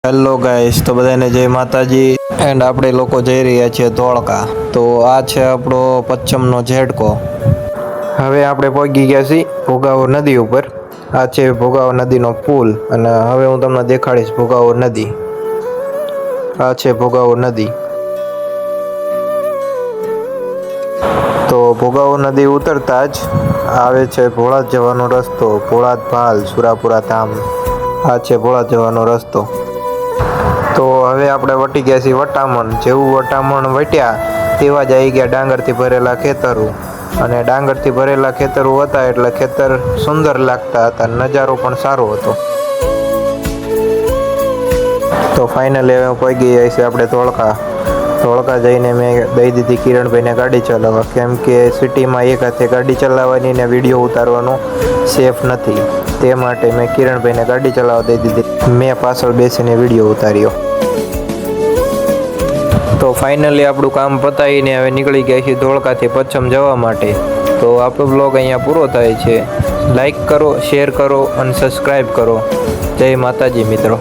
Hello guys, તો બધાને જય માતાજી. એન્ડ આપણે લોકો જઈ રહ્યા છીએ ધોળકા. તો આ છે આપણો પચ્છમનો ઝેડકો. હવે આપણે પહોંચી ગયા છીએ ભોગાવો નદી ઉપર. આ છે ભોગાવો નદીનો પુલ અને હવે હું તમને દેખાડીશ ભોગાવો નદી. આ છે ભોગાવો નદી. તો ભોગાવો નદી ઉતરતા જ આવે છે ભોળાદ જવાનો રસ્તો. ભોળાદ ભાલ સુરાપુરા ધામ. આ છે ભોળાદ જવાનો રસ્તો. તો હવે આપણે વટી ગયા છીએ વટામણ. જેવું વટામણ વટ્યા તેવા જ આવી ગયા ડાંગરથી ભરેલા ખેતરો. અને ડાંગરથી ભરેલા ખેતરો હતા એટલે ખેતર સુંદર લાગતા હતા, નજારો પણ સારો હતો. તો ફાઇનલી હવે પહોંચી ગયા છીએ આપણે ધોળકા. ધોળકા જઈને મેં દઈ દીધી કિરણભાઈને ગાડી ચલાવવા, કેમ કે સિટીમાં એક હાથે ગાડી ચલાવવાની ને વિડીયો ઉતારવાનો સેફ નથી. તે માટે મેં કિરણભાઈને ગાડી ચલાવવા દઈ દીધી. મેં પાછળ બેસીને વિડીયો ઉતાર્યો. તો ફાઇનલી આપણું કામ પતાવીને હવે નીકળી ગયા છીએ ધોળકાથી પચ્છમ જવા માટે. તો આપણો બ્લોગ અહીંયા પૂરો થાય છે. લાઈક કરો, શેર કરો અને સબસ્ક્રાઈબ કરો. જય માતાજી મિત્રો.